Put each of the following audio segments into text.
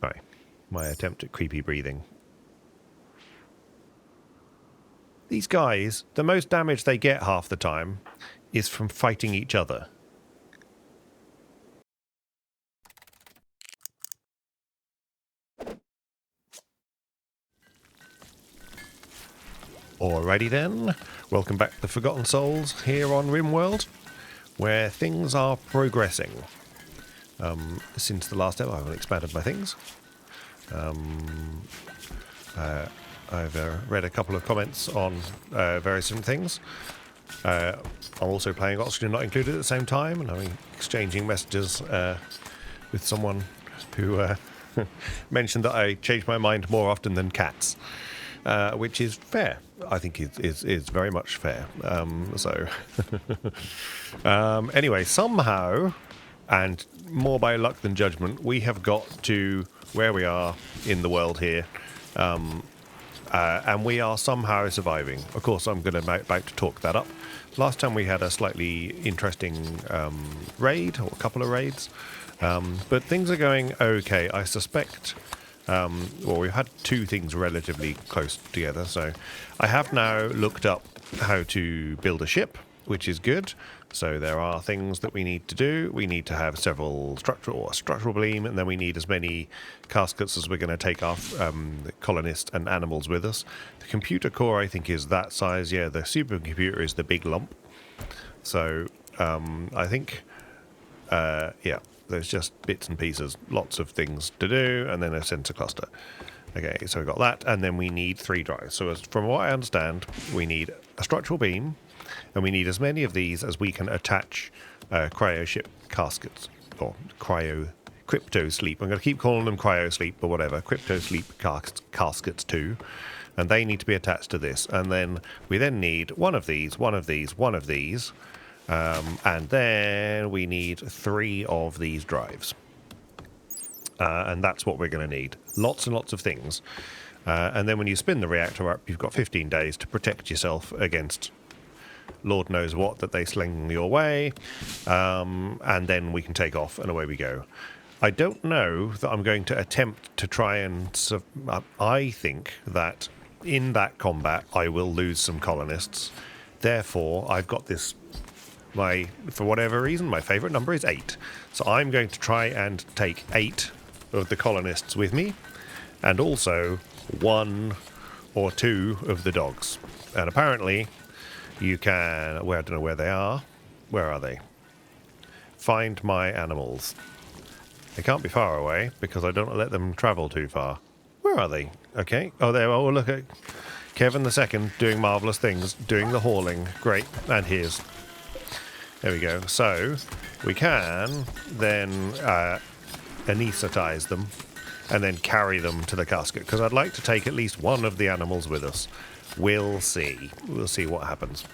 Sorry, my attempt at creepy breathing. These guys, the most damage they get half the time is from fighting each other. Alrighty then, welcome back to the Forgotten Souls here on RimWorld, where things are progressing. Since the last episode, I haven't expanded my things. I've read a couple of comments on various different things. I'm also playing Oxygen Not Included at the same time, and I'm exchanging messages with someone who mentioned that I change my mind more often than cats. Which is fair. I think is very much fair. Anyway, somehow, and more by luck than judgment, we have got to where we are in the world here, and we are somehow surviving. Of course, I'm going to about to talk that up. Last time we had a slightly interesting raid, or a couple of raids, but things are going okay. I suspect. Well, we've had two things relatively close together, so I have now looked up how to build a ship, which is good. So there are things that we need to do. We need to have several structural beam, and then we need as many caskets as we're going to take off colonists and animals with us. The computer core, I think, is that size. Yeah, the supercomputer is the big lump. So I think, yeah. There's just bits and pieces, lots of things to do, and then a sensor cluster. Okay, so we've got that, and then we need 3 drives. So from what I understand, we need a structural beam, and we need as many of these as we can attach cryo ship caskets, or crypto sleep. I'm going to keep calling them cryo sleep, or whatever, crypto sleep caskets too, and they need to be attached to this. And then we then need one of these, one of these, one of these, and then we need 3 of these drives. And that's what we're going to need. Lots and lots of things. And then when you spin the reactor up, you've got 15 days to protect yourself against Lord knows what that they sling your way. And then we can take off and away we go. I don't know that I'm going to attempt to try and... I think that in that combat I will lose some colonists. Therefore, I've got this... for whatever reason, my favourite number is 8. So I'm going to try and take 8 of the colonists with me, and also 1 or 2 of the dogs. And apparently, you can... Well, I don't know where they are. Where are they? Find my animals. They can't be far away, because I don't let them travel too far. Where are they? Okay. Oh, there. Oh, look at Kevin the Second doing marvellous things, doing the hauling. Great. And here's... There we go. So we can then anesthetize them and then carry them to the casket, because I'd like to take at least one of the animals with us. We'll see. We'll see what happens.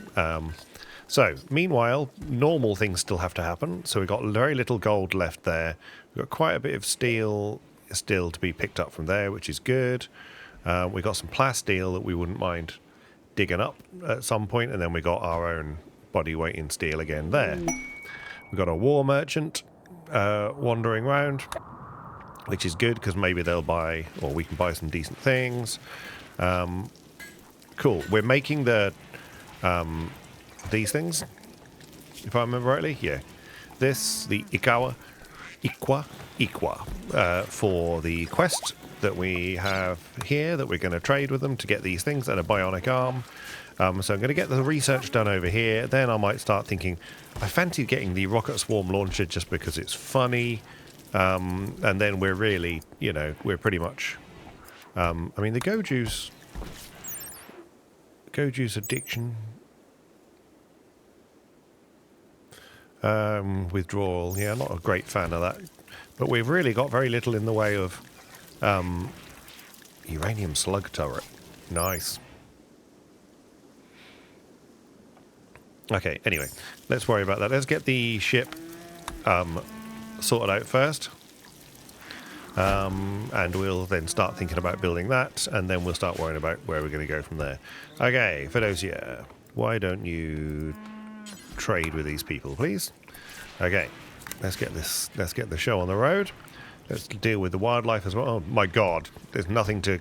So meanwhile, normal things still have to happen. So we've got very little gold left there. We've got quite a bit of steel still to be picked up from there, which is good. We've got some plasteel that we wouldn't mind digging up at some point, and then we got our own body weight in steel again there. We've got a war merchant wandering around, which is good because maybe they'll buy, or we can buy some decent things. Cool. We're making the these things, if I remember rightly. Yeah, the Iqua for the quest that we have here that we're going to trade with them to get these things and a bionic arm. So I'm going to get the research done over here. Then I might start thinking, I fancy getting the rocket swarm launcher just because it's funny. And then we're really, we're pretty much... I mean, the Go Juice addiction... withdrawal, yeah, not a great fan of that. But we've really got very little in the way of uranium slug turret. Nice. Okay, anyway, let's worry about that. Let's get the ship sorted out first. And we'll then start thinking about building that, and then we'll start worrying about where we're going to go from there. Okay, Fedosia, why don't you trade with these people, please. Okay, let's get the show on the road. Let's deal with the wildlife as well. Oh my god, there's nothing to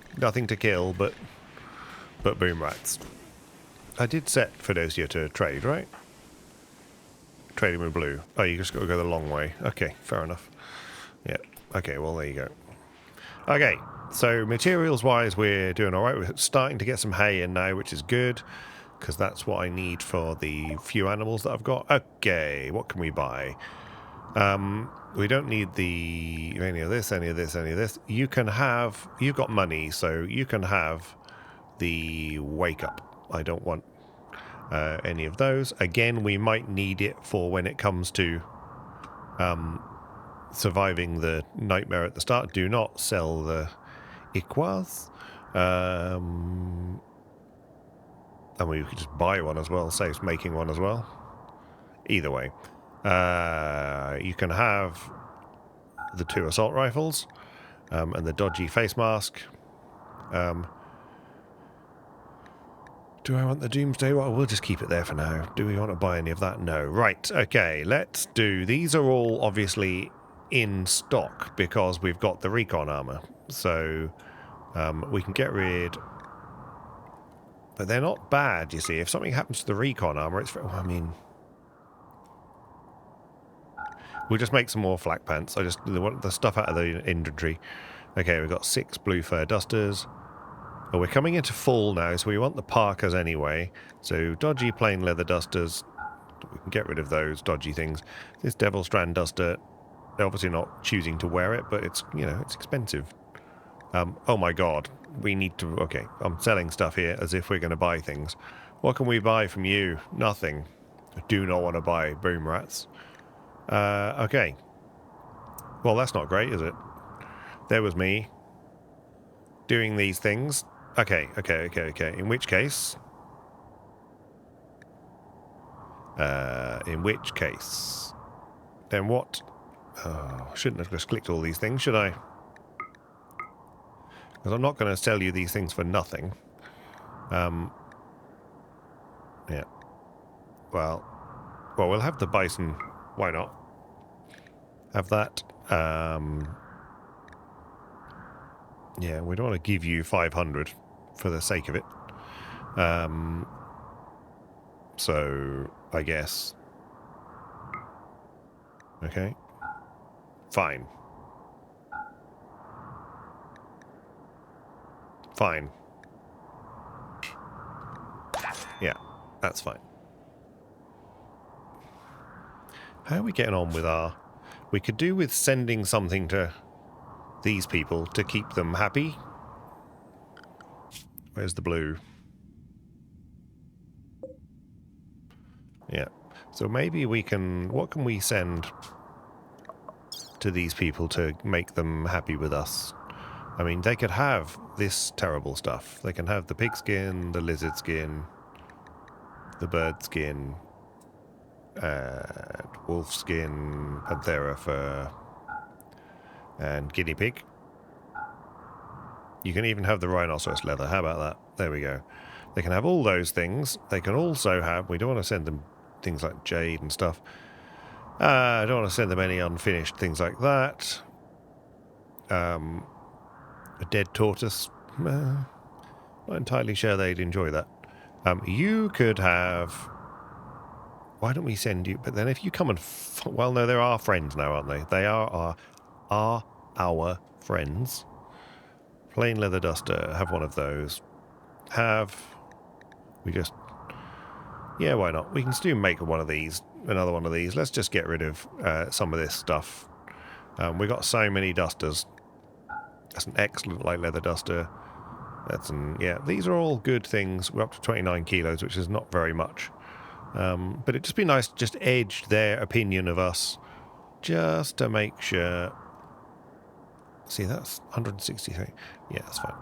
kill but boom rats. I did set Fedosia to trade, right? Trading with blue. Oh, you just got to go the long way. Okay, fair enough. Yeah. Okay, well there you go. Okay, so materials-wise, we're doing all right. We're starting to get some hay in now, which is good, because that's what I need for the few animals that I've got. Okay, what can we buy? We don't need any of this, any of this, any of this. You've got money, so you can have the wake up. I don't want any of those. Again, we might need it for when it comes to surviving the nightmare at the start. Do not sell the Iquaz. And we could just buy one as well, saves making one as well. Either way. You can have the 2 assault rifles and the dodgy face mask. Do I want the Doomsday? Well, we'll just keep it there for now. Do we want to buy any of that? No. Right, okay, let's do... These are all obviously in stock because we've got the recon armor. So we can get rid... But they're not bad, you see. If something happens to the recon armor, it's... Well, I mean... We'll just make some more flak pants. I just want the stuff out of the inventory. Okay, we've got 6 blue fur dusters. Well, we're coming into fall now, so we want the parkas anyway. So dodgy plain leather dusters. We can get rid of those dodgy things. This devil strand duster, they're obviously not choosing to wear it, but it's, you know, it's expensive. Oh my god, we need to... Okay, I'm selling stuff here as if we're going to buy things. What can we buy from you? Nothing. I do not want to buy boom rats. Okay. Well, that's not great, is it? There was me doing these things. Okay. In which case... Then what? Oh, I shouldn't have just clicked all these things, should I? Because I'm not going to sell you these things for nothing. Yeah. Well, we'll have the bison. Why not? Have that. Yeah, we don't want to give you 500 for the sake of it. So, I guess. Okay. Fine. Fine. Yeah, that's fine. How are we getting on with our... We could do with sending something to these people to keep them happy. Where's the blue? Yeah. So maybe we can... What can we send to these people to make them happy with us? I mean, they could have this terrible stuff. They can have the pig skin, the lizard skin, the bird skin, wolf skin, panthera fur, and guinea pig. You can even have the rhinoceros leather. How about that? There we go. They can have all those things. They can also have... We don't want to send them things like jade and stuff. I don't want to send them any unfinished things like that. A dead tortoise. Not entirely sure they'd enjoy that. You could have... Why don't we send you... But then if you come and... Well, no, they're our friends now, aren't they? They are our friends. Plain leather duster. Have one of those. We just... Yeah, why not? We can still make one of these. Another one of these. Let's just get rid of some of this stuff. We got so many dusters. That's an excellent light leather duster. That's an... Yeah, these are all good things. We're up to 29 kilos, which is not very much. But it'd just be nice to just edge their opinion of us. Just to make sure... See, that's 163. Yeah, that's fine.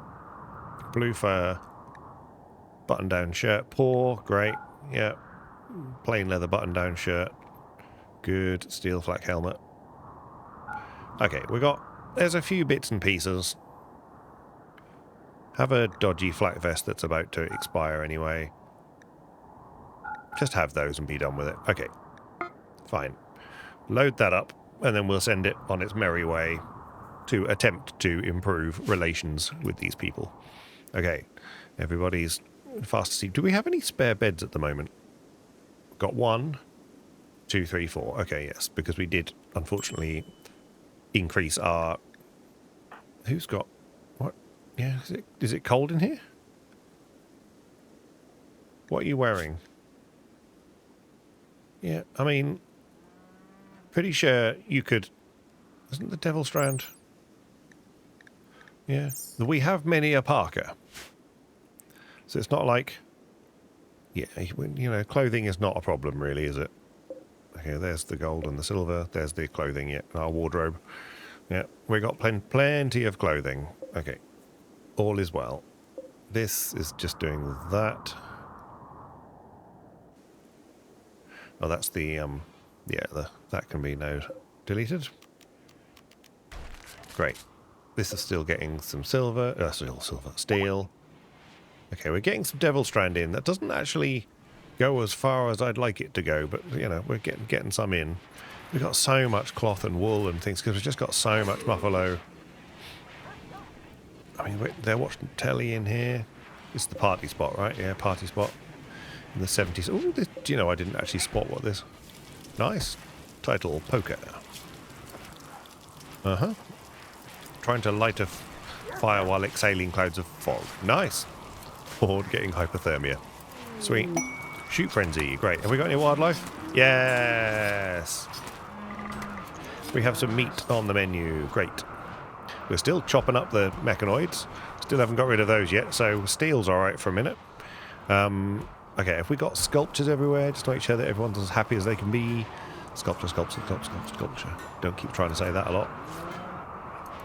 Blue fur. Button-down shirt. Paw. Great. Yeah. Plain leather button-down shirt. Good. Steel flak helmet. Okay, we got... There's a few bits and pieces. Have a dodgy flak vest that's about to expire anyway. Just have those and be done with it. Okay, fine. Load that up, and then we'll send it on its merry way to attempt to improve relations with these people. Okay, everybody's fast asleep. Do we have any spare beds at the moment? Got 1, 2, 3, 4. Okay, yes, because we did, unfortunately, increase our... Who's got... What? Yeah, is it cold in here? What are you wearing? Yeah, I mean... Pretty sure you could... Isn't the Devil Strand? Yeah. We have many a parka. So it's not like... Yeah, you know, clothing is not a problem really, is it? Okay, there's the gold and the silver. There's the clothing, yeah, our wardrobe. Yeah, we got plenty of clothing. Okay, all is well. This is just doing that. Oh, that's the, yeah, that can be now deleted. Great. This is still getting some silver, steel. Okay, we're getting some Devil Strand in. That doesn't actually go as far as I'd like it to go, but, you know, we're getting some in. We've got so much cloth and wool and things, because we've just got so much buffalo. I mean, they're watching telly in here. This is the party spot, right? Yeah, party spot. In the 70s. Oh, do you know, I didn't actually spot what this... Nice. Title, poker. Uh-huh. Trying to light a fire while exhaling clouds of fog. Nice. Horde getting hypothermia. Sweet. Shoot frenzy. Great. Have we got any wildlife? Yes. We have some meat on the menu. Great. We're still chopping up the mechanoids. Still haven't got rid of those yet, so steel's alright for a minute. Okay, have we got sculptures everywhere? Just to make sure that everyone's as happy as they can be. Sculpture, sculpture, sculpture, sculpture, sculpture. Don't keep trying to say that a lot.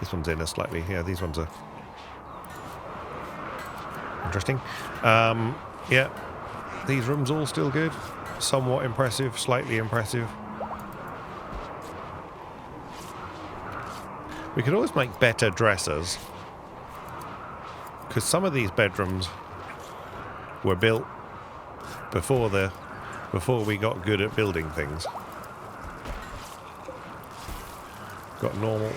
This one's in a slightly... Yeah, these ones are... Interesting. Yeah. These rooms all still good. Somewhat impressive, slightly impressive. We could always make better dressers. Because some of these bedrooms were built before we got good at building things. Got normal.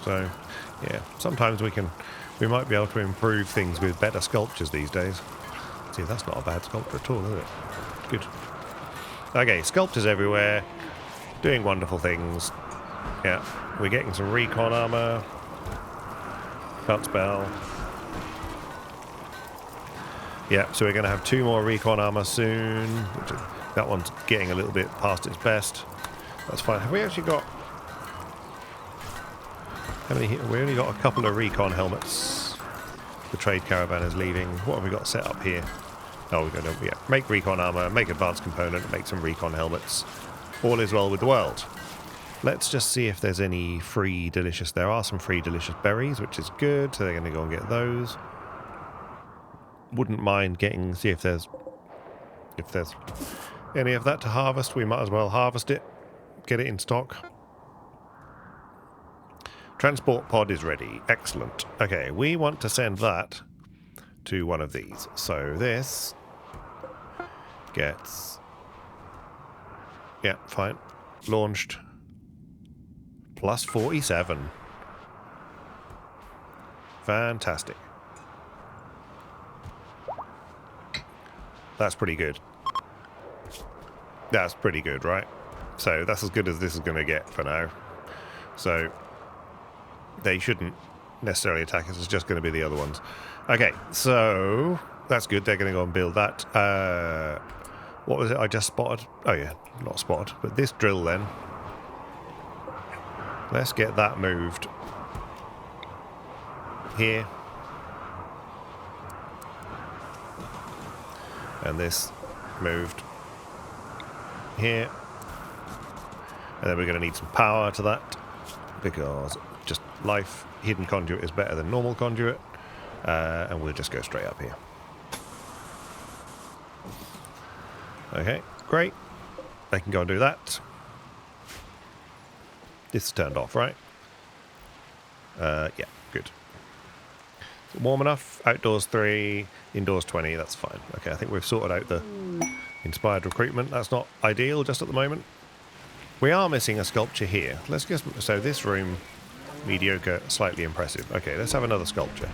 So, yeah, sometimes we might be able to improve things with better sculptures these days. See, that's not a bad sculpture at all, is it? Good. Okay, sculptures everywhere, doing wonderful things. Yeah, we're getting some recon armor. Cut spell. Yeah, so we're going to have 2 more recon armor soon. That one's getting a little bit past its best. That's fine. Have we actually got... How many here? We only got a couple of recon helmets. The trade caravan is leaving. What have we got set up here? Oh, we're going to make recon armor, make advanced component, make some recon helmets. All is well with the world. Let's just see if there's any free delicious... There are some free delicious berries, which is good, so they're going to go and get those. Wouldn't mind getting... See if there's any of that to harvest. We might as well harvest it. Get it in stock. Transport pod is ready. Excellent. Okay, we want to send that to one of these. So this gets... Yeah, fine. Launched. Plus 47. Fantastic. That's pretty good. That's pretty good, right? So that's as good as this is going to get for now. So they shouldn't necessarily attack us. It's just going to be the other ones. Okay, so that's good. They're going to go and build that. What was it I just spotted? Oh yeah, not spotted, but this drill then. Let's get that moved here. And this moved here. And then we're going to need some power to that, because just life, hidden conduit is better than normal conduit. And we'll just go straight up here. Okay, great. They can go and do that. This is turned off, right? Yeah, good. Warm enough? Outdoors 3, indoors 20, that's fine. Okay, I think we've sorted out the inspired recruitment. That's not ideal just at the moment. We are missing a sculpture here. Let's just... So this room, mediocre, slightly impressive. Okay, let's have another sculpture.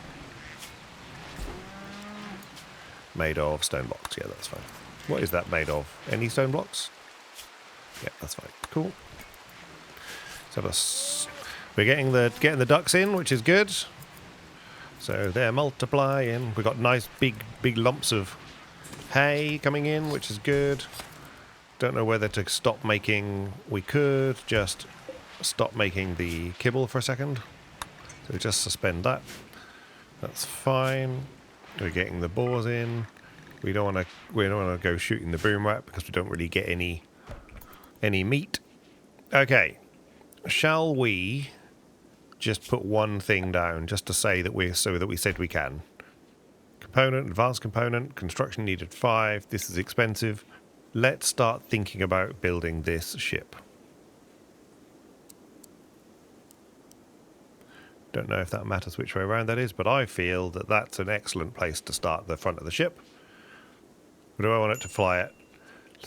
Made of stone blocks. Yeah, that's fine. What is that made of? Any stone blocks? Yeah, that's fine. Cool. So we're getting the ducks in, which is good. So they're multiplying. We've got nice big lumps of hay coming in, which is good. Don't know whether to stop making... We could just stop making the kibble for a second. So just suspend that. That's fine. We're getting the boars in. We don't want to go shooting the boom rat because we don't really get any meat. Okay. Shall we just put one thing down just to say that we said we can? Component, advanced component, construction needed 5. This is expensive. Let's start thinking about building this ship. Don't know if that matters which way around that is, but I feel that that's an excellent place to start the front of the ship. Where do I want it to fly at?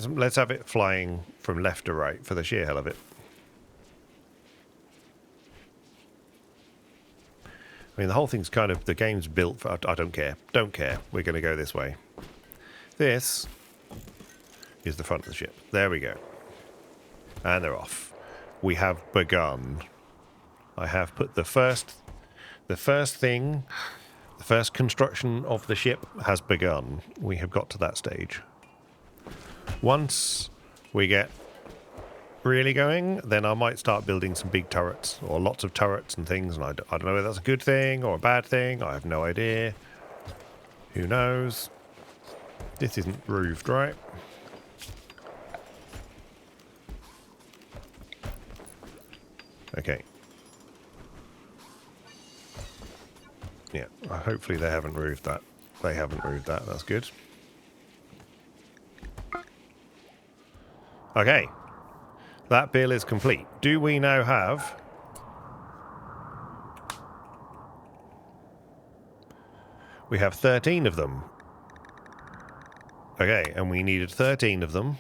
Let's have it flying from left to right for the sheer hell of it. I mean, the whole thing's kind of... The game's built for... I don't care. Don't care. We're going to go this way. This is the front of the ship. There we go. And they're off. We have begun. I have put the first construction of the ship has begun. We have got to that stage. Once we get really going, then I might start building some big turrets, or lots of turrets and things, and I don't know whether that's a good thing or a bad thing. I have no idea. Who knows? This isn't roofed, right? Okay. Yeah, hopefully they haven't roofed that. They haven't roofed that, that's good. Okay. That bill is complete. Do we now have... We have 13 of them. Okay, and we needed 13 of them.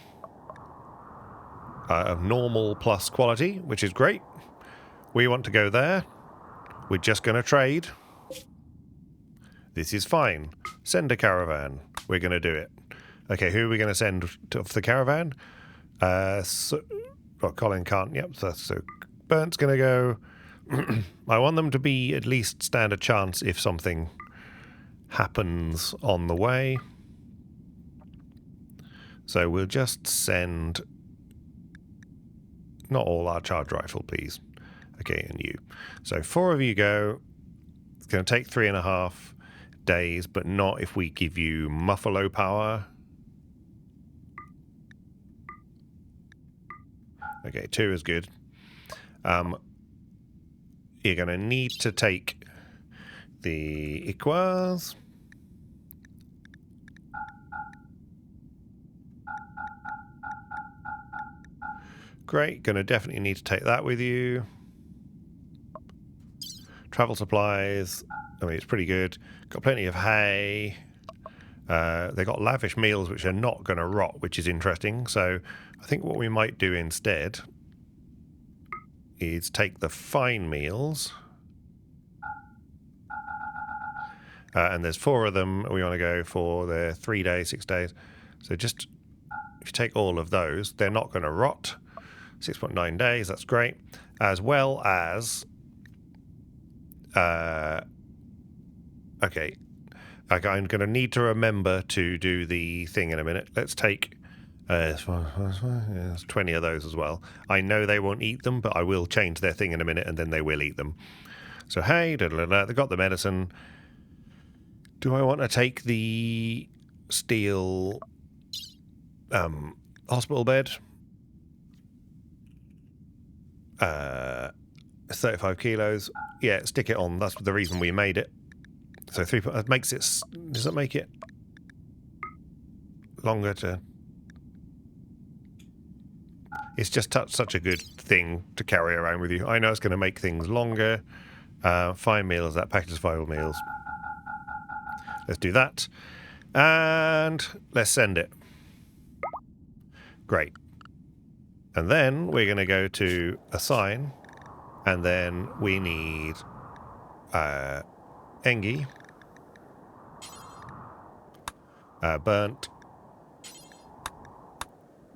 Of normal plus quality, which is great. We want to go there. We're just going to trade. This is fine. Send a caravan. We're going to do it. Okay, who are we going to send to the caravan? Well, Colin can't. Yep, so Burnt's going to go. I want them to be at least stand a chance if something happens on the way. So we'll just send... Not all our charge rifle, please. Okay, and you. So 4 of you go. It's going to take 3.5 days, but not if we give you Muffalo power. Okay, 2 is good. You're going to need to take the Equars. Great, going to definitely need to take that with you. Travel supplies, I mean, it's pretty good. Got plenty of hay. They got lavish meals which are not going to rot, which is interesting. So I think what we might do instead is take the fine meals. And there's 4 of them. We want to go for the 3 days, 6 days. So just, if you take all of those, they're not going to rot. 6.9 days, that's great. As well as... okay. I'm going to need to remember to do the thing in a minute. Let's take... there's 20 of those as well. I know they won't eat them, but I will change their thing in a minute, and then they will eat them. So, hey, they've got the medicine. Do I want to take the steel hospital bed? 35 kilos. Yeah, stick it on. That's the reason we made it. So 3. That makes it. Does that make it longer to? It's just such a good thing to carry around with you. I know it's going to make things longer. 5 meals. That packages 5 meals. Let's do that. And let's send it. Great. And then we're going to go to assign. And then we need Engie, Burnt,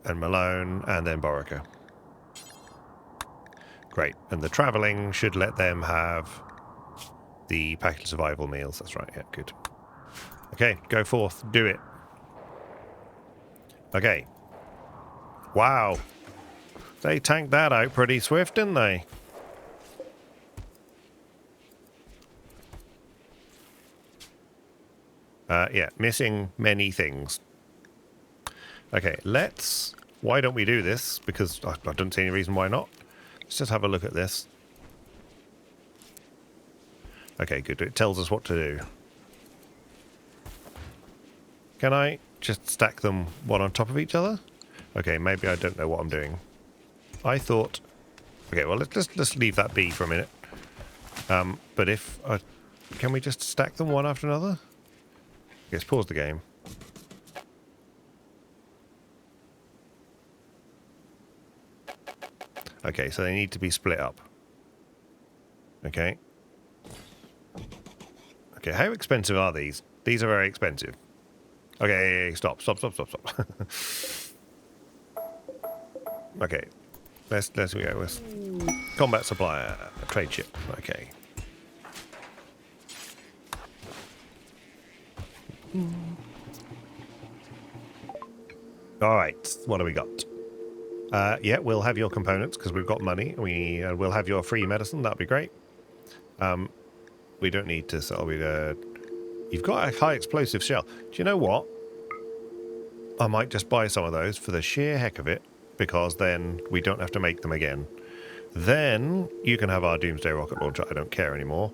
and Malone, and then Borica. Great. And the travelling should let them have the package survival meals. That's right. Yeah, good. Okay, go forth. Do it. Okay. Wow. They tanked that out pretty swift, didn't they? Yeah, missing many things. Okay, let's... Why don't we do this? Because I don't see any reason why not. Let's just have a look at this. Okay, good. It tells us what to do. Can I just stack them one on top of each other? Okay, maybe I don't know what I'm doing. I thought... Okay, well, let's leave that be for a minute. But if... can we just stack them one after another? Let's pause the game. Okay, so they need to be split up. Okay. Okay, how expensive are these? These are very expensive. Okay, stop. Okay, let's go. Let's combat supplier, trade ship. Okay. All right, what do we got? Yeah, we'll have your components because we've got money. We'll have your free medicine. That'd be great. We don't need to sell. You've got a high explosive shell. Do you know what? I might just buy some of those for the sheer heck of it, because then we don't have to make them again. Then you can have our Doomsday rocket launcher. I don't care anymore.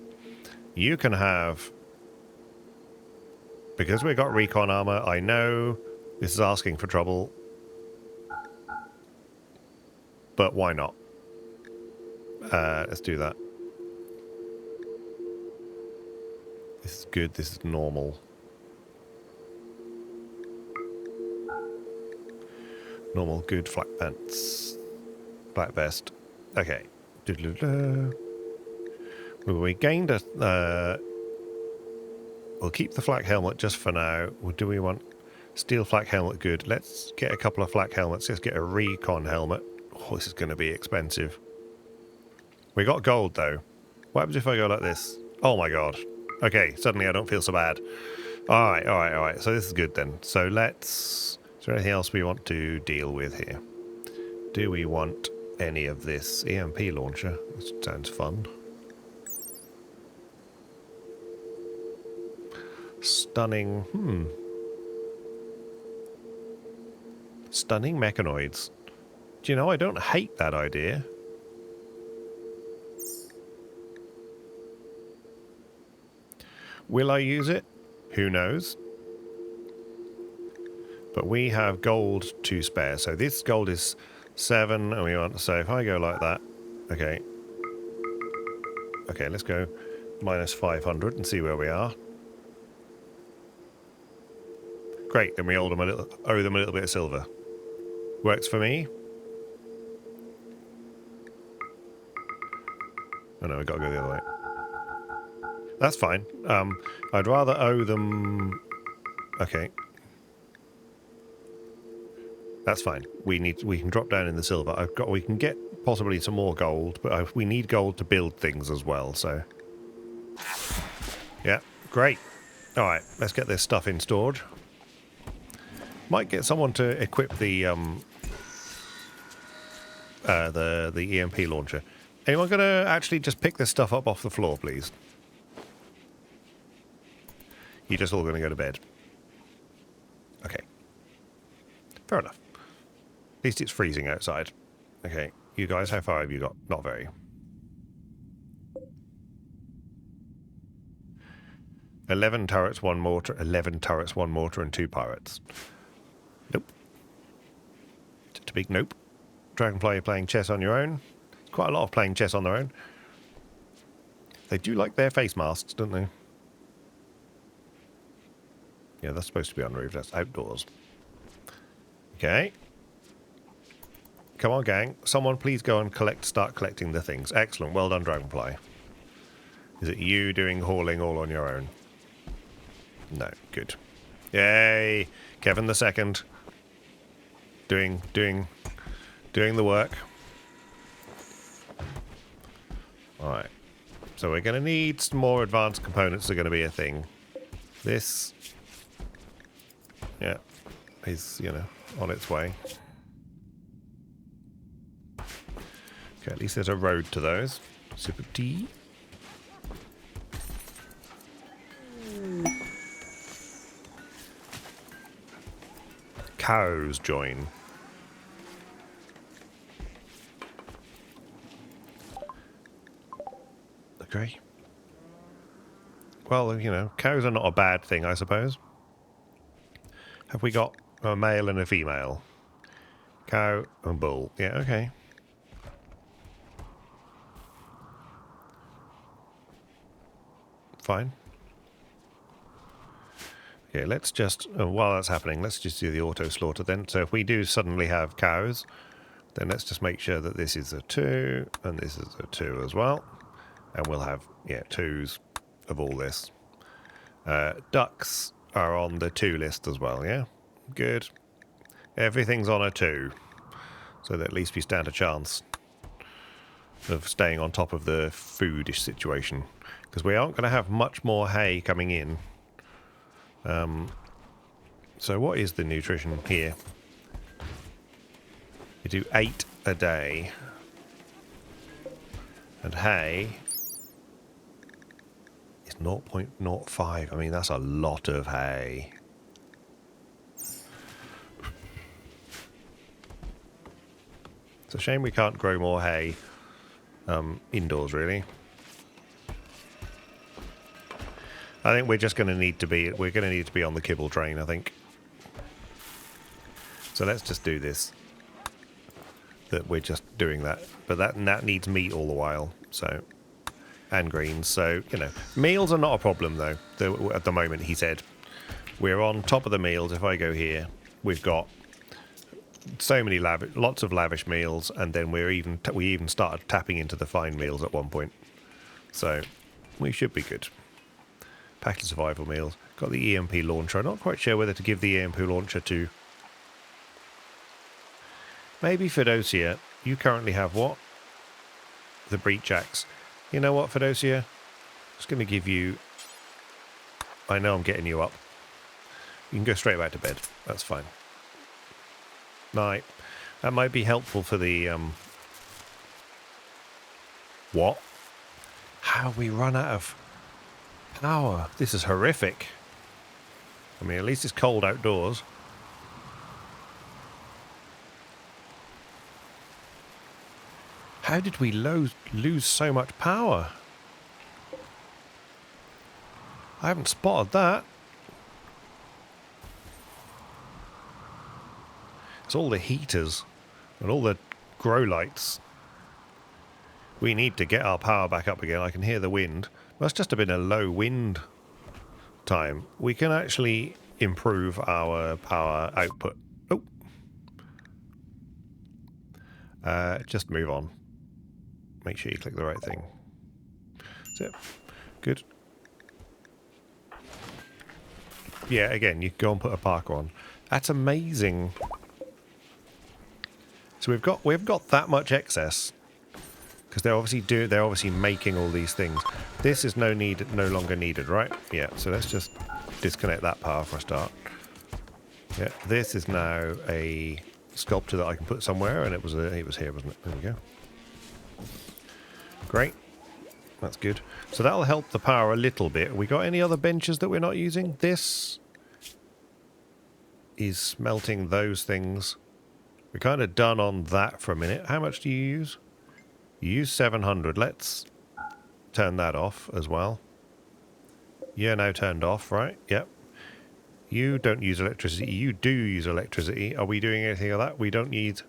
You can have... Because we've got recon armor, I know this is asking for trouble. But why not? Let's do that. This is good. This is normal. Normal, good, flak pants. Black vest. Okay. We gained a... we'll keep the flak helmet just for now. Or do we want... Steel flak helmet, good. Let's get a couple of flak helmets. Let's get a recon helmet. Oh, this is going to be expensive. We got gold, though. What happens if I go like this? Oh, my God. Okay, suddenly I don't feel so bad. All right. So this is good, then. So let's... Is there anything else we want to deal with here? Do we want any of this EMP launcher? This sounds fun. Stunning... Stunning mechanoids. Do you know, I don't hate that idea. Will I use it? Who knows? But we have gold to spare. So this gold is 7, and we want... So if I go like that... Okay. Okay, let's go minus 500 and see where we are. Great, then we owe them a little bit of silver. Works for me. Oh no, we've got to go the other way. That's fine. I'd rather owe them... Okay. That's fine. We can drop down in the silver. We can get possibly some more gold, but we need gold to build things as well, so... Yeah, great. Alright, let's get this stuff in storage. Might get someone to equip the EMP launcher. Anyone gonna actually just pick this stuff up off the floor, please? You're just all gonna go to bed. Okay. Fair enough. At least it's freezing outside. Okay, you guys, how far have you got? Not very. "11 turrets, 1 mortar." 11 turrets, 1 mortar, and 2 pirates. Nope. Just a big nope. Dragonfly, you're playing chess on your own. Quite a lot of playing chess on their own. They do like their face masks, don't they? Yeah, that's supposed to be on roof. That's outdoors. Okay. Come on, gang. Someone please go and start collecting the things. Excellent. Well done, Dragonfly. Is it you doing hauling all on your own? No. Good. Yay. Kevin the second. Doing the work. Alright. So we're going to need some more advanced components are going to be a thing. This, yeah, is, you know, on its way. Okay, at least there's a road to those. Super T. Cows join. Okay. Well, you know, cows are not a bad thing, I suppose. Have we got a male and a female? Cow and bull. Yeah, okay. Fine. Okay, let's just, while that's happening, let's just do the auto slaughter then. So if we do suddenly have cows, then let's just make sure that this is a 2 and this is a 2 as well. And we'll have, yeah, 2s of all this. Ducks are on the 2 list as well, yeah? Good. Everything's on a 2. So that at least we stand a chance of staying on top of the foodish situation. Because we aren't going to have much more hay coming in. So what is the nutrition here? We do 8 a day. And hay is 0.05. I mean, that's a lot of hay. It's a shame we can't grow more hay indoors, really. I think we're just going to need to be, on the kibble train, I think. So let's just do this. That we're just doing that. But that needs meat all the while, so, and greens. So, you know, meals are not a problem, though, at the moment, he said. We're on top of the meals. If I go here, we've got so many lots of lavish meals, and then we even started tapping into the fine meals at one point. So, we should be good. Packed survival meals. Got the EMP launcher. I'm not quite sure whether to give the EMP launcher to... Maybe Fedosia. You currently have what? The breach axe. You know what, Fedosia? I'm just going to give you... I know I'm getting you up. You can go straight back to bed. That's fine. Night. That might be helpful for the... What? How have we run out of power? This is horrific. I mean, at least it's cold outdoors. How did we lose so much power? I haven't spotted that. It's all the heaters and all the grow lights. We need to get our power back up again. I can hear the wind. That's just been a low wind time. We can actually improve our power output. Oh. Just move on. Make sure you click the right thing. That's it. Good. Yeah, again, you can go and put a parker on. That's amazing. So we've got that much excess. Because they're obviously making all these things. This is no longer needed, right? Yeah, so let's just disconnect that power for a start. Yeah, this is now a sculpture that I can put somewhere, and it was here, wasn't it? There we go. Great. That's good. So that'll help the power a little bit. We got any other benches that we're not using? This is smelting those things. We're kind of done on that for a minute. How much do you use? You use 700. Let's turn that off as well. You're now turned off, right? Yep. You don't use electricity. You do use electricity. Are we doing anything of that? We don't need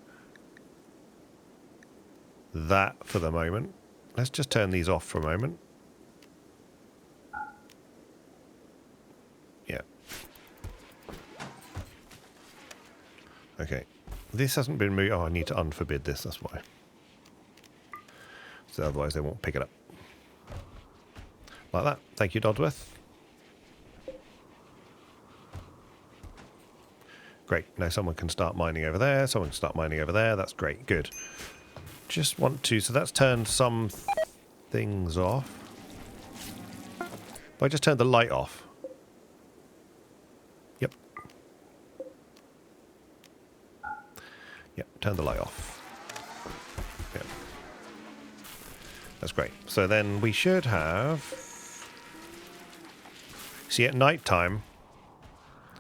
that for the moment. Let's just turn these off for a moment. Yeah. Okay. This hasn't been moved. Oh, I need to unforbid this, that's why. So otherwise they won't pick it up. Like that. Thank you, Dodsworth. Great. Now someone can start mining over there. Someone can start mining over there. That's great. Good. Just want to... So that's turned some things off. But I just turned the light off. Yep. Yep. Turn the light off. Yep. That's great. So then we should have... See, at night time,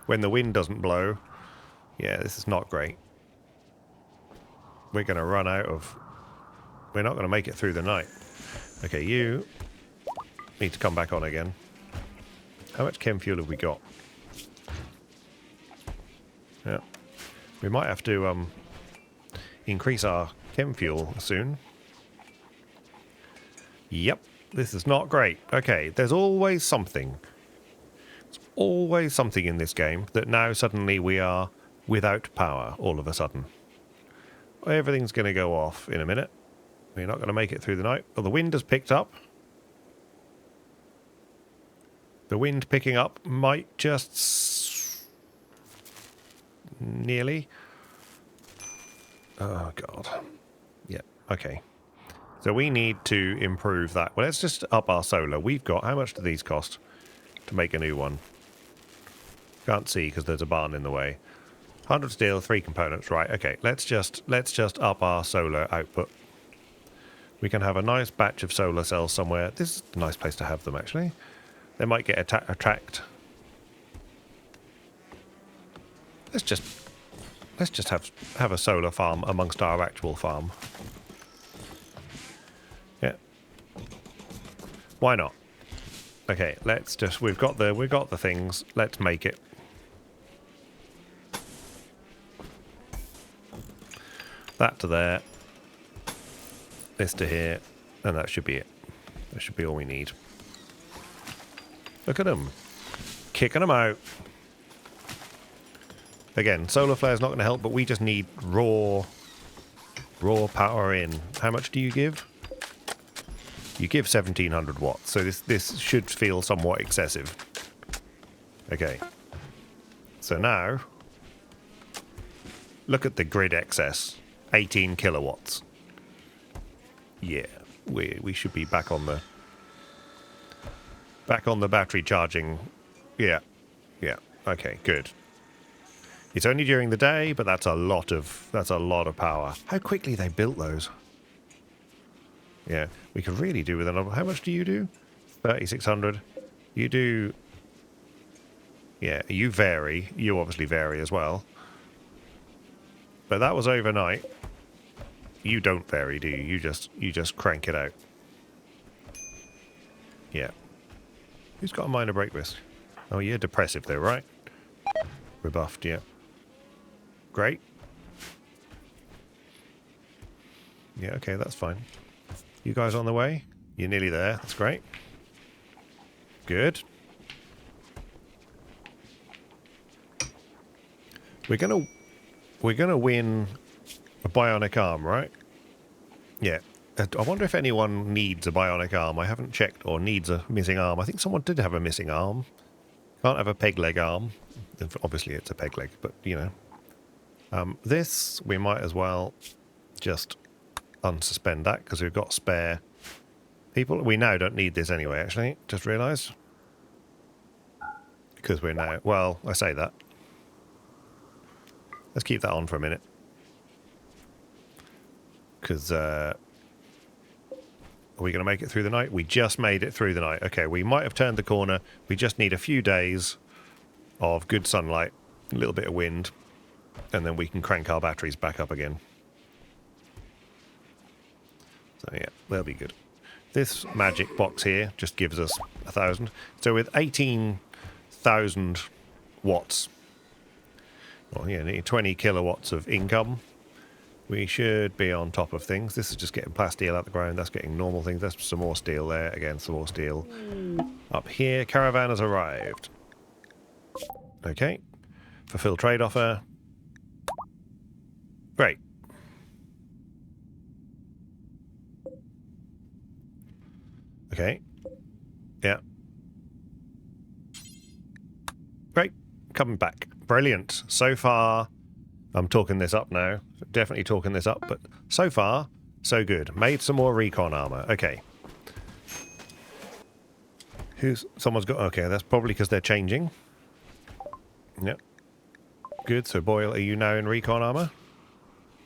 when the wind doesn't blow... Yeah, this is not great. We're going to run out of... We're not going to make it through the night. Okay, you need to come back on again. How much chem fuel have we got? Yeah. We might have to increase our chem fuel soon. Yep, this is not great. Okay, there's always something. There's always something in this game that now suddenly we are without power all of a sudden. Everything's going to go off in a minute. We're not going to make it through the night. Well, the wind has picked up. The wind picking up might just... Nearly. Oh, God. Yeah, okay. So we need to improve that. Well, let's just up our solar. We've got... How much do these cost to make a new one? Can't see because there's a barn in the way. 100 steel, 3 components. Right, okay. Let's just up our solar output. We can have a nice batch of solar cells somewhere. This is a nice place to have them, actually. They might get attacked. Let's just have a solar farm amongst our actual farm. Yeah. Why not? Okay, let's just... We've got the things. Let's make it. That to there. This to here. And that should be it. That should be all we need. Look at them. Kicking them out. Again, solar flare's not going to help, but we just need raw power in. How much do you give? You give 1700 watts, so this should feel somewhat excessive. Okay. So now, look at the grid excess. 18 kilowatts. Yeah, we should be back on the battery charging. Yeah. Okay, good. It's only during the day, but that's a lot of power. How quickly they built those. Yeah, we could really do with another. How much do you do? 3600. You do. Yeah, you vary. You obviously vary as well. But that was overnight. You don't vary, do you? You just crank it out. Yeah. Who's got a minor break risk? Oh, you're depressive though, right? Rebuffed, yeah. Great. Yeah, okay, that's fine. You guys on the way? You're nearly there. That's great. Good. We're gonna win a bionic arm, right? Yeah. I wonder if anyone needs a bionic arm. I haven't checked, or needs a missing arm. I think someone did have a missing arm. Can't have a peg leg arm. Obviously it's a peg leg, but you know. This, we might as well just unsuspend that because we've got spare people. We now don't need this anyway, actually. Just realised. Because we're now... Well, I say that. Let's keep that on for a minute. Because... are we going to make it through the night? We just made it through the night. Okay, we might have turned the corner. We just need a few days of good sunlight, a little bit of wind, and then we can crank our batteries back up again. So yeah, they'll be good. This magic box here just gives us 1,000. So with 18,000 watts, well, yeah, 20 kilowatts of income, we should be on top of things. This is just getting plasteel out the ground. That's getting normal things. There's some more steel there. Again, some more steel. Up here, caravan has arrived. Okay. Fulfill trade offer. Great. Okay. Yeah. Great. Coming back. Brilliant. So far, I'm talking this up now. Definitely talking this up, but so far, so good. Made some more recon armor. Okay. Someone's got... Okay, that's probably because they're changing. Yep. Good. So, Boyle, are you now in recon armor?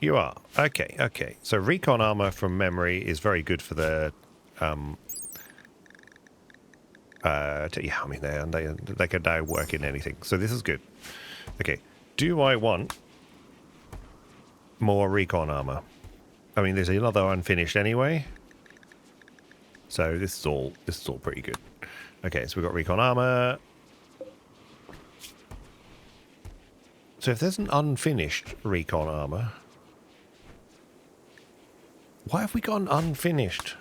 You are. Okay, okay. So, recon armor from memory is very good for the... yeah, I mean, they can now work in anything. So, this is good. Okay. Do I want more recon armor? I mean, there's another unfinished anyway. So, this is all pretty good. Okay, so we've got recon armor. So if there's an unfinished recon armor, why have we got an unfinished?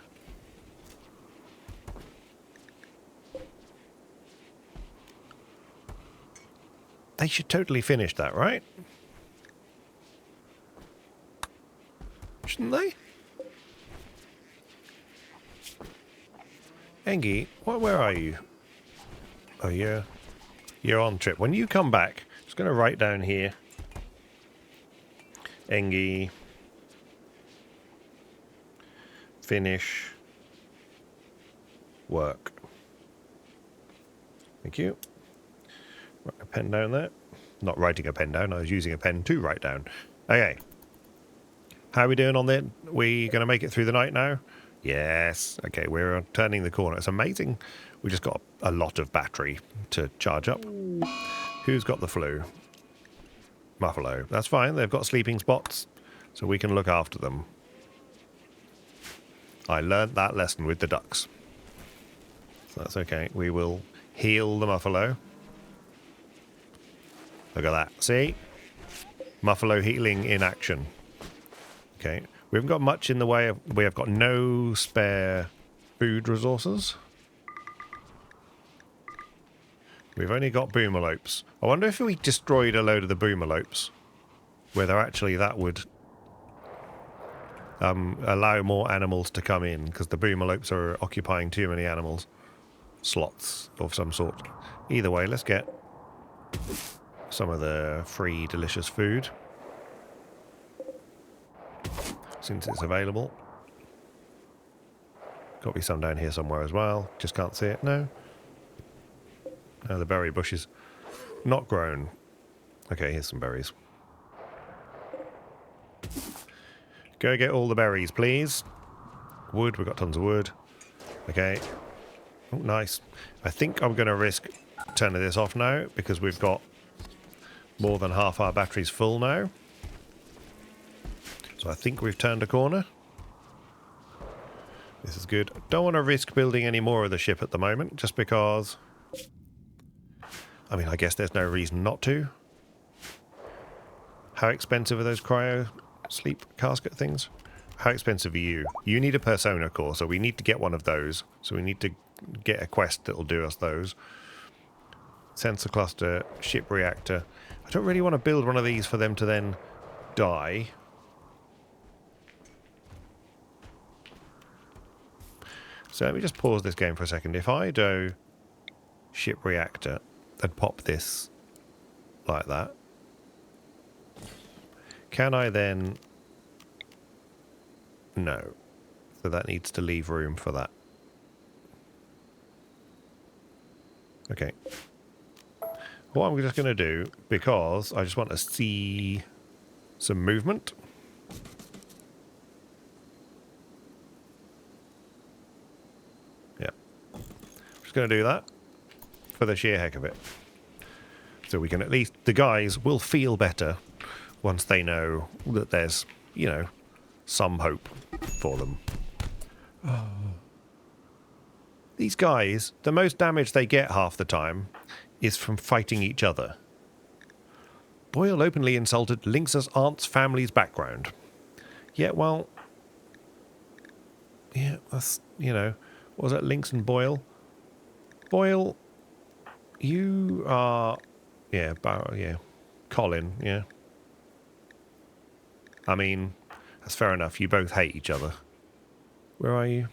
They should totally finish that, right? Shouldn't they? Engie, where are you? Oh, you're on trip. When you come back, I'm just going to write down here. Engie. Finish. Work. Thank you. Write a pen down there. Not writing a pen down, I was using a pen to write down. Okay. How are we doing on that? We going to make it through the night now? Yes. Okay, we're turning the corner. It's amazing. We just got a lot of battery to charge up. Who's got the flu? Buffalo. That's fine. They've got sleeping spots, so we can look after them. I learnt that lesson with the ducks. So that's okay. We will heal the buffalo. Look at that. See? Buffalo healing in action. Okay. We haven't got much in the way of... We have got no spare food resources. We've only got boomalopes. I wonder if we destroyed a load of the boomalopes, whether actually that would allow more animals to come in, because the boomalopes are occupying too many animals. Slots of some sort. Either way, let's get some of the free, delicious food, since it's available. Got to be some down here somewhere as well. Just can't see it. No. No, the berry bushes. Not grown. Okay, here's some berries. Go get all the berries, please. Wood, we've got tons of wood. Okay. Oh, nice. I think I'm going to risk turning this off now, because we've got more than half our batteries full now. So I think we've turned a corner. This is good. Don't want to risk building any more of the ship at the moment, just because... I mean, I guess there's no reason not to. How expensive are those cryo sleep casket things? How expensive are you? You need a persona core, so we need to get one of those. So we need to get a quest that'll do us those. Sensor cluster, ship reactor. I don't really want to build one of these for them to then die. So let me just pause this game for a second. If I do ship reactor and pop this like that, can I then... No. So that needs to leave room for that. Okay. What I'm just going to do, because I just want to see some movement. Yeah. Just going to do that for the sheer heck of it. So we can at least... The guys will feel better once they know that there's, you know, some hope for them. Oh. These guys, the most damage they get half the time is from fighting each other. Boyle openly insulted Lynx's aunt's family's background. Yeah, well... Yeah, that's, you know... What was that, Lynx and Boyle? Boyle, you are... Yeah, yeah. Colin, yeah. I mean, that's fair enough. You both hate each other. Where are you?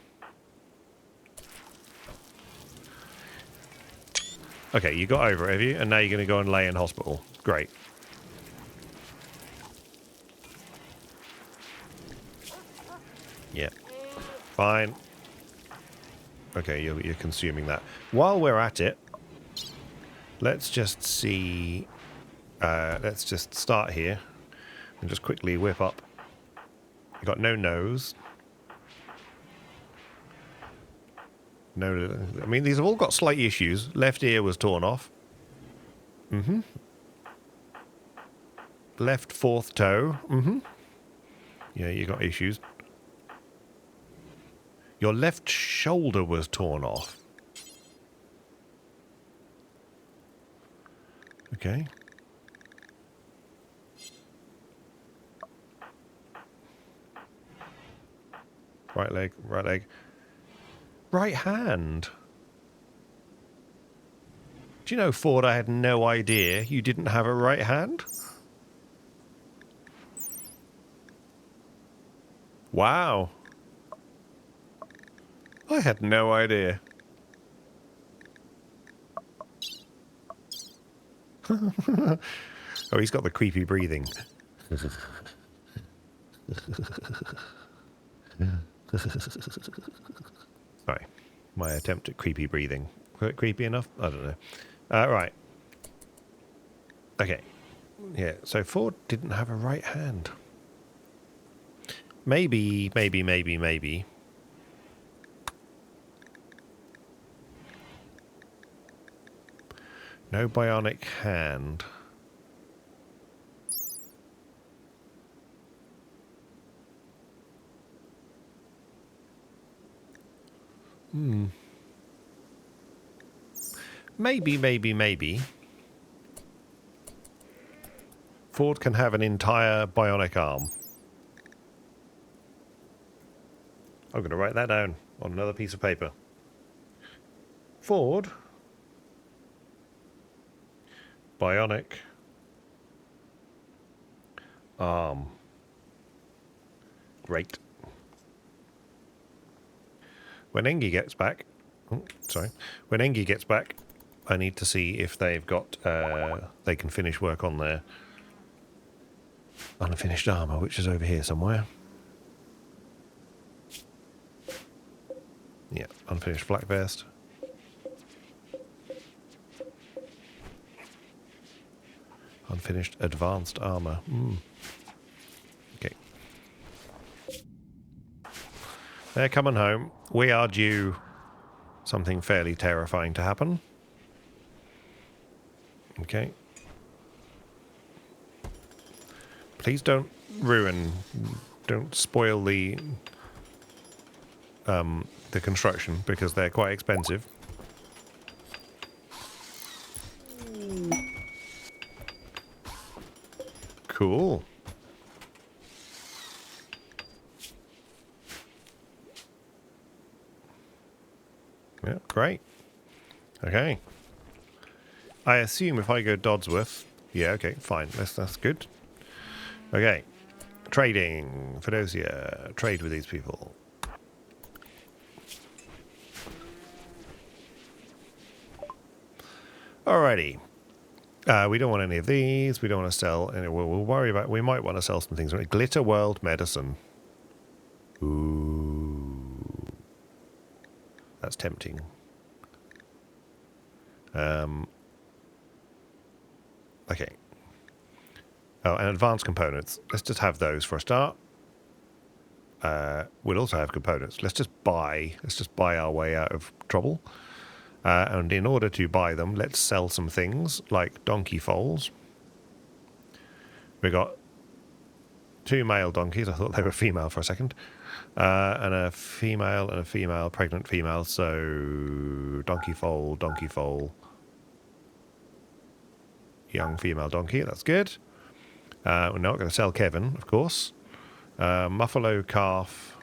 Okay, you got over it, have you? And now you're going to go and lay in hospital. Great. Yeah. Fine. Okay, you're consuming that. While we're at it, let's just see... let's just start here and just quickly whip up. You got no nose. No, I mean, these have all got slight issues. Left ear was torn off. Mm-hmm. Left fourth toe. Mm-hmm. Yeah, you got issues. Your left shoulder was torn off. Okay. Right leg, right leg. Right hand. Do you know, Ford, I had no idea you didn't have a right hand? Wow. I had no idea. Oh, he's got the creepy breathing. Sorry. My attempt at creepy breathing. Creepy enough? I don't know. Right. Okay. Yeah, so Ford didn't have a right hand. Maybe. No bionic hand. Maybe. Ford can have an entire bionic arm. I'm going to write that down on another piece of paper. Ford. Bionic arm. Great. When Engie gets back... Oh, sorry. When Engie gets back, I need to see if they've got... they can finish work on their unfinished armour, which is over here somewhere. Yeah, unfinished black vest. Unfinished advanced armour. Okay. They're coming home. We are due something fairly terrifying to happen. Okay. Please don't don't spoil the construction, because they're quite expensive. Cool. Yeah, great. Okay. I assume if I go Dodsworth... Yeah, okay, fine. That's good. Okay. Trading. Fedosia. Trade with these people. Alrighty. We don't want any of these. We don't want to sell any. We'll worry about... We might want to sell some things. Glitter World Medicine. Ooh. That's tempting. Okay. Oh, and advanced components. Let's just have those for a start. We'll also have components. Let's just buy our way out of trouble. And in order to buy them, let's sell some things like donkey foals. We got 2 male donkeys. I thought they were female for a second. And a female, pregnant female. So donkey foal, young female donkey. That's good. We're not going to sell Kevin, of course. Muffalo calf.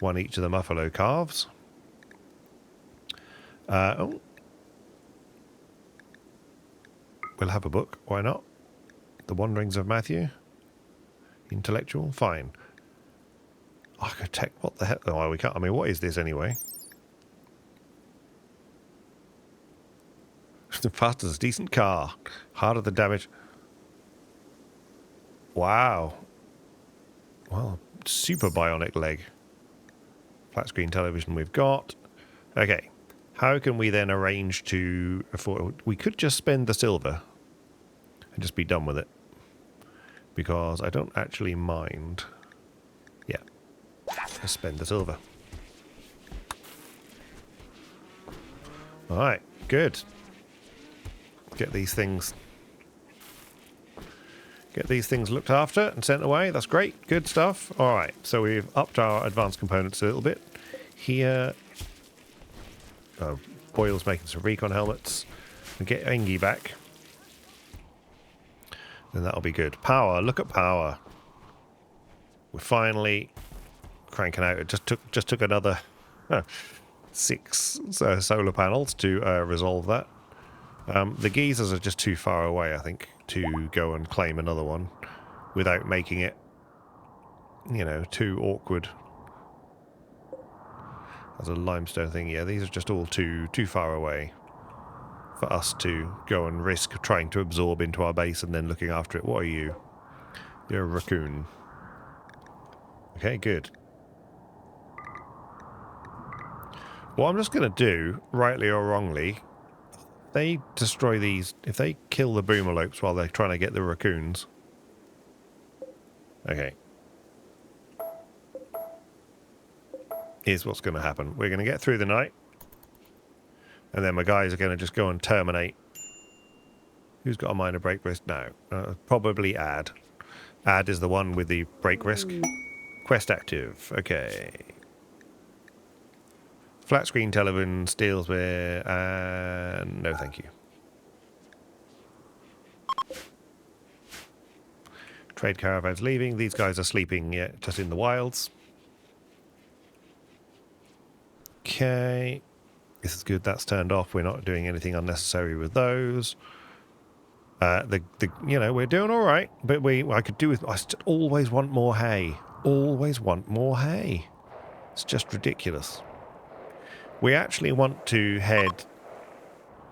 1 each of the muffalo calves. We'll have a book. Why not? The Wanderings of Matthew. Intellectual. Fine. Architect. What the hell? Oh, we can't. I mean, what is this anyway? The fastest decent car. Harder the damage. Wow. Well, super bionic leg. Flat screen television we've got. Okay. How can we then arrange to afford... We could just spend the silver and just be done with it. Because I don't actually mind. Yeah. Let's spend the silver. Alright. Good. Get these things looked after and sent away. That's great. Good stuff. All right. So we've upped our advanced components a little bit. Here, Boyle's making some recon helmets. And get Engie back. Then that'll be good. Power. Look at power. We're finally cranking out. It just took another 6 solar panels to resolve that. The geezers are just too far away, I think, to go and claim another one without making it, you know, too awkward. As a limestone thing, yeah, these are just all too far away for us to go and risk trying to absorb into our base and then looking after it. What are you? You're a raccoon. Okay, good. What I'm just going to do, rightly or wrongly... They destroy these, if they kill the boomalopes while they're trying to get the raccoons. Okay. Here's what's going to happen. We're going to get through the night. And then my guys are going to just go and terminate. Who's got a minor break risk? No. Probably Ad. Ad is the one with the break risk. Quest active. Okay. Flat screen television, steals with, no thank you. Trade caravans leaving. These guys are sleeping yet, just in the wilds. Okay. This is good. That's turned off. We're not doing anything unnecessary with those. You know, we're doing all right, but I could do with. I always want more hay. Always want more hay. It's just ridiculous. We actually want to head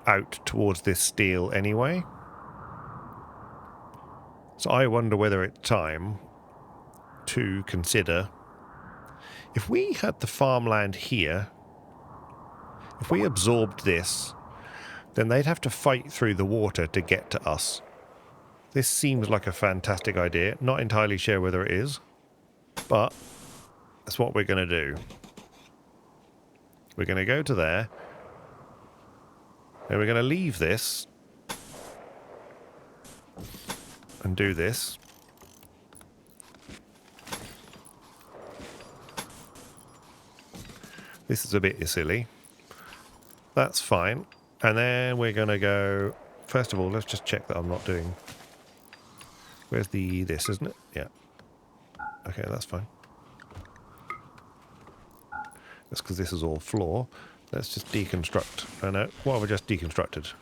out towards this steel anyway. So I wonder whether it's time to consider... If we had the farmland here, if we absorbed this, then they'd have to fight through the water to get to us. This seems like a fantastic idea. Not entirely sure whether it is, but that's what we're going to do. We're going to go to there, and we're going to leave this, and do this. This is a bit silly. That's fine. And then we're going to go... First of all, let's just check that I'm not doing... Where's this, isn't it? Yeah. Okay, that's fine. That's because this is all floor. Let's just deconstruct. Oh no, what have I just deconstructed?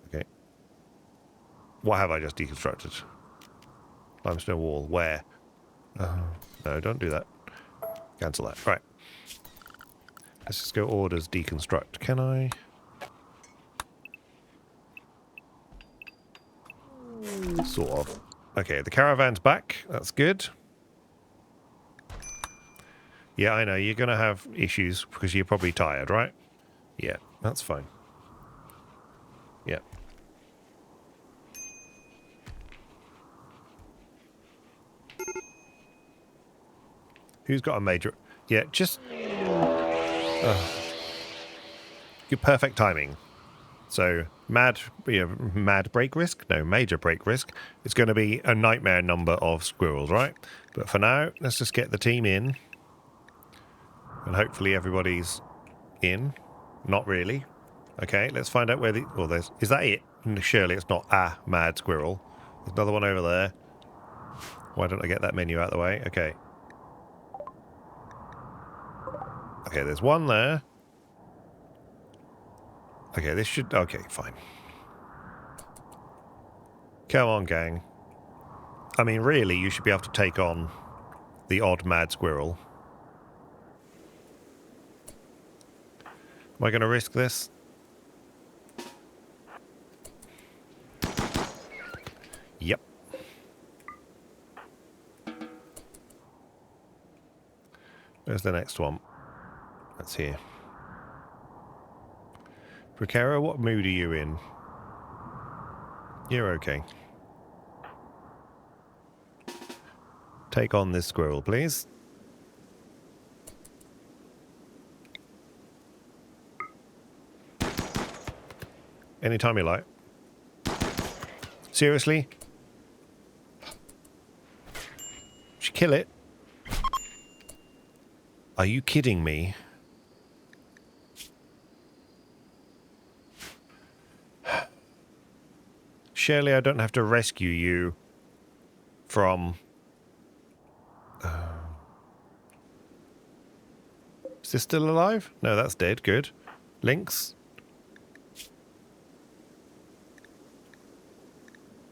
Okay. What have I just deconstructed? Limestone wall. Where? No, don't do that. Cancel that. Right. Let's just go orders deconstruct. Can I? Sort of. Okay, the caravan's back. That's good. Yeah, I know. You're going to have issues because you're probably tired, right? Yeah, that's fine. Yeah. Who's got a major... Yeah, just... Good perfect timing. So, mad break risk? No, major break risk. It's going to be a nightmare number of squirrels, right? But for now, let's just get the team in. And hopefully everybody's in. Not really. Okay, let's find out where the... Oh, there's... Is that it? Surely it's not a mad squirrel. There's another one over there. Why don't I get that menu out of the way? Okay. Okay, there's one there. Okay, this should... Okay, fine. Come on, gang. I mean, really, you should be able to take on the odd mad squirrel. Am I going to risk this? Yep. Where's the next one? That's here. Precaro, what mood are you in? You're okay. Take on this squirrel, please. Anytime you like. Seriously? Should kill it? Are you kidding me? Surely I don't have to rescue you from... Is this still alive? No, that's dead. Good. Lynx?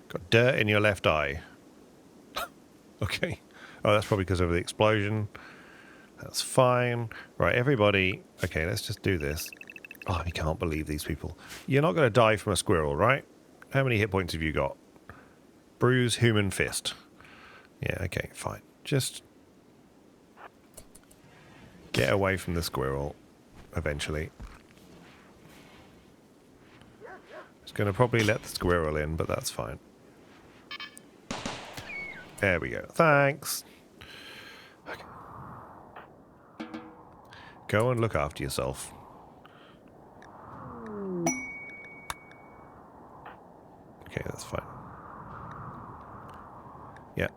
Got dirt in your left eye. Okay. Oh, that's probably because of the explosion. That's fine. Right, everybody. Okay, let's just do this. Oh, I can't believe these people. You're not going to die from a squirrel, right? How many hit points have you got? Bruise, human fist. Yeah, okay, fine. Just get away from the squirrel eventually. It's going to probably let the squirrel in, but that's fine. There we go. Thanks. Okay. Go and look after yourself. Okay, that's fine. Yeah.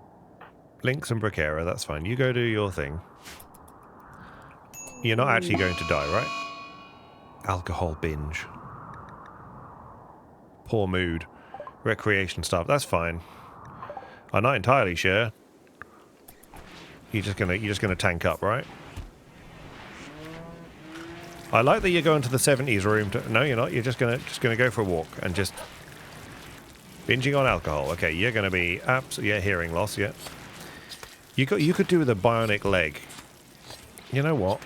Lynx and Bracera, that's fine. You go do your thing. You're not actually going to die, right? Alcohol binge. Poor mood. Recreation stuff, that's fine. I'm not entirely sure. You're just gonna tank up, right? I like that you're going to the 70s room to... No, you're not. You're just gonna go for a walk and just... Binging on alcohol. Okay, you're gonna be absolutely... Yeah, hearing loss, yeah. You could do with a bionic leg. You know what?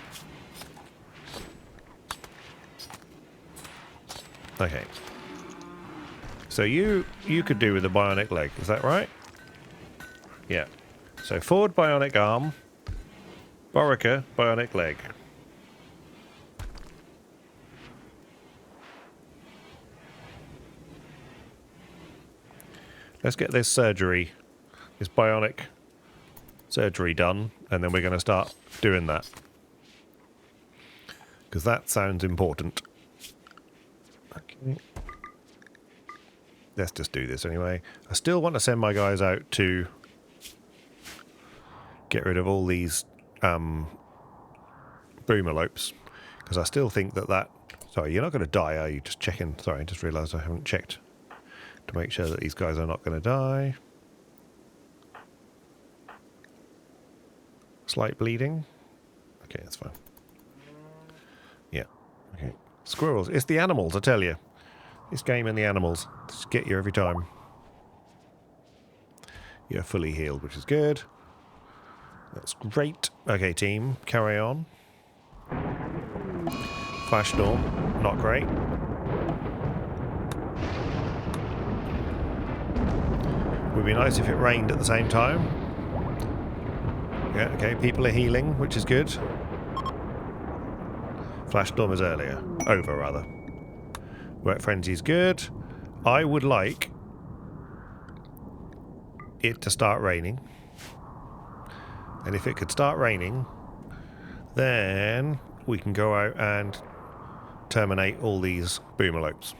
Okay. So you could do with a bionic leg, is that right? Yeah. So forward bionic arm, Borica bionic leg. Let's get this surgery, this bionic surgery done, and then we're going to start doing that. Because that sounds important. Okay. Let's just do this anyway. I still want to send my guys out to get rid of all these boomalopes, because I still think that... Sorry, you're not going to die, are you? Just checking. Sorry, I just realised I haven't checked to make sure that these guys are not going to die. Slight bleeding. Okay, that's fine. Yeah. Okay. Squirrels. It's the animals, I tell you. This game and the animals just get you every time. You're fully healed, which is good. That's great. Okay, team, carry on. Flash storm, not great. Would be nice if it rained at the same time. Yeah, okay, people are healing, which is good. Flash storm is earlier. Over, rather. Wet frenzy's good. I would like it to start raining. And if it could start raining, then we can go out and terminate all these boomalopes.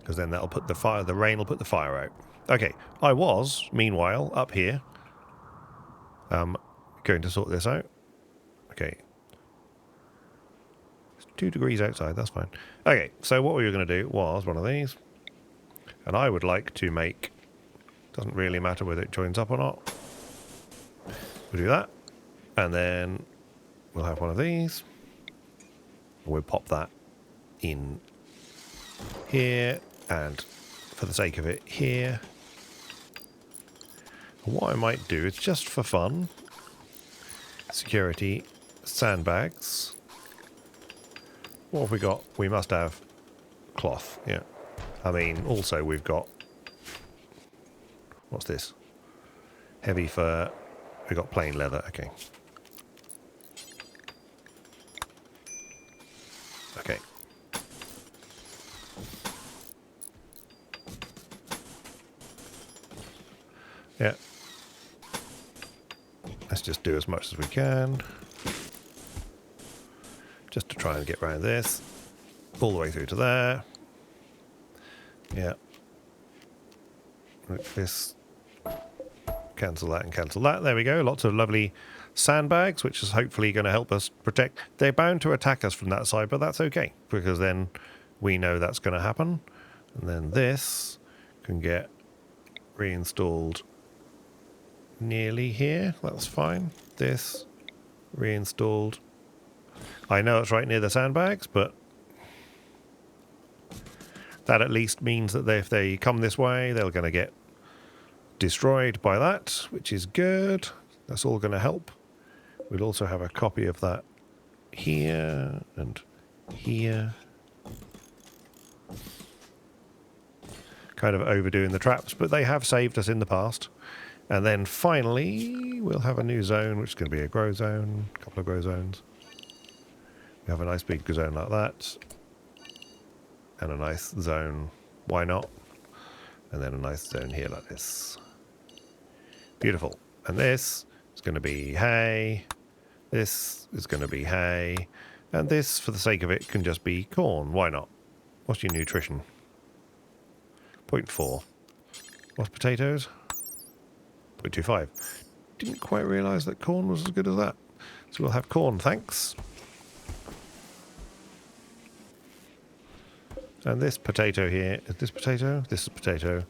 Because then that'll put the rain will put the fire out. Okay, I was, meanwhile, up here, going to sort this out. Okay. It's 2 degrees outside, that's fine. Okay, so what we were going to do was one of these. And I would like to make... Doesn't really matter whether it joins up or not. We'll do that. And then we'll have one of these. We'll pop that in here. And for the sake of it here. What I might do is just for fun, security, sandbags. What have we got? We must have cloth, yeah. I mean, also we've got, what's this? Heavy fur. We've got plain leather, okay. Okay. Yeah. Let's just do as much as we can. Just to try and get around this. All the way through to there. Yeah. Like this. Cancel that and cancel that. There we go. Lots of lovely sandbags, which is hopefully going to help us protect. They're bound to attack us from that side, but that's okay, because then we know that's going to happen. And then this can get reinstalled nearly here. That's fine. This reinstalled. I know it's right near the sandbags, but that at least means that if they come this way, they're going to get destroyed by that, which is good. That's all going to help. We'll also have a copy of that here and here. Kind of overdoing the traps, but they have saved us in the past. And then finally, we'll have a new zone, which is going to be a grow zone, a couple of grow zones. We have a nice big zone like that. And a nice zone, why not? And then a nice zone here like this. Beautiful. And this is going to be hay. This is going to be hay. And this, for the sake of it, can just be corn. Why not? What's your nutrition? 0.4. What's potatoes? 0.25. Didn't quite realise that corn was as good as that. So we'll have corn, thanks. And this potato here, is this potato? This is potato.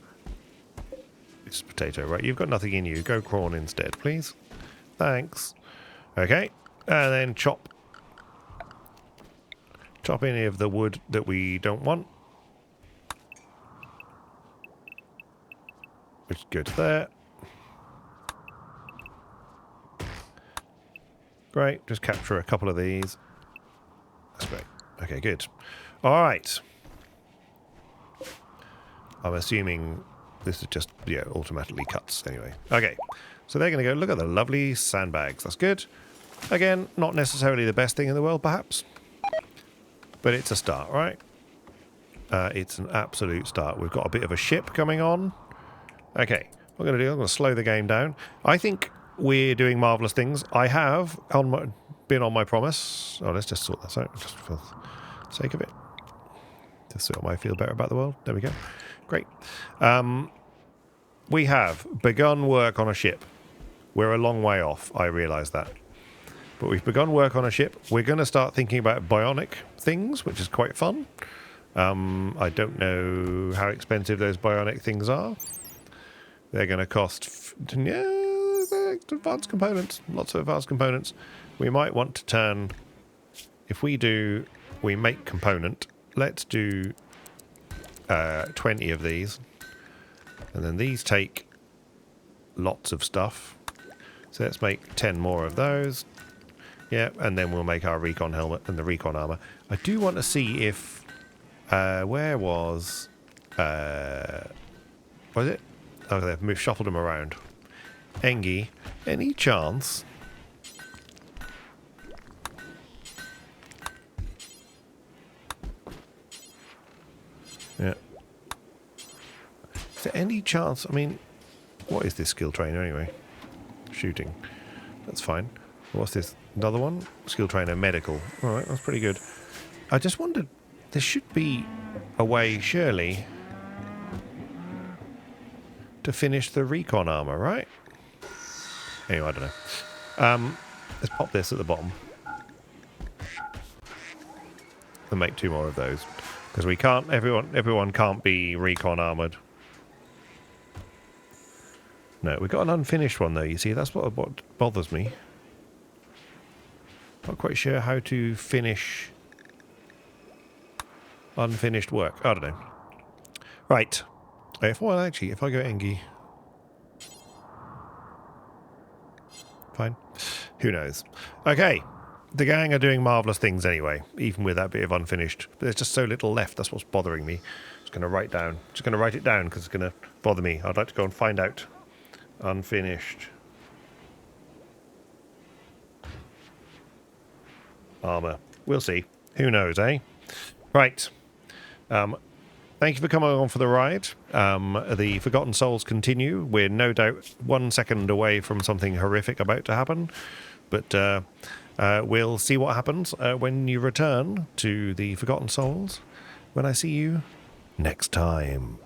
This is potato, right? You've got nothing in you. Go corn instead, please. Thanks. Okay, and then chop. Chop any of the wood that we don't want. Which goes there. Great, just capture a couple of these. That's great. Okay, good. All right. I'm assuming this is just, yeah, automatically cuts anyway. Okay, so they're going to go, look at the lovely sandbags. That's good. Again, not necessarily the best thing in the world, perhaps. But it's a start, right? It's an absolute start. We've got a bit of a ship coming on. Okay, what I'm going to do, I'm going to slow the game down. I think we're doing marvellous things. I have been on my promise. Oh, let's just sort this out, just for the sake of it. Just so I might feel better about the world. There we go. Great. We have begun work on a ship. We're a long way off, I realise that. But we've begun work on a ship. We're going to start thinking about bionic things, which is quite fun. I don't know how expensive those bionic things are. They're going to cost... advanced components. Lots of advanced components. We might want to turn... If we do... We make component. Let's do 20 of these. And then these take lots of stuff. So let's make 10 more of those. Yeah, and then we'll make our recon helmet and the recon armor. I do want to see if... where was... was it? Oh, they've shuffled them around. Engie, any chance... Yeah. Is there any chance... I mean, what is this skill trainer anyway? Shooting. That's fine. What's this? Another one? Skill trainer medical. Alright, that's pretty good. I just wondered... There should be a way, surely, to finish the recon armor, right? Anyway, I don't know. Let's pop this at the bottom. And make 2 more of those. Because we can't... Everyone can't be recon armored. No, we've got an unfinished one, though, you see. That's what bothers me. Not quite sure how to finish unfinished work. I don't know. Right. Well, actually, if I go Engie... Fine. Who knows? Okay. The gang are doing marvellous things anyway, even with that bit of unfinished. There's just so little left. That's what's bothering me. Just going to write it down because it's going to bother me. I'd like to go and find out. Unfinished. Armour. We'll see. Who knows, eh? Right. Thank you for coming on for the ride. The Forgotten Souls continue. We're no doubt 1 second away from something horrific about to happen. But we'll see what happens when you return to the Forgotten Souls when I see you next time.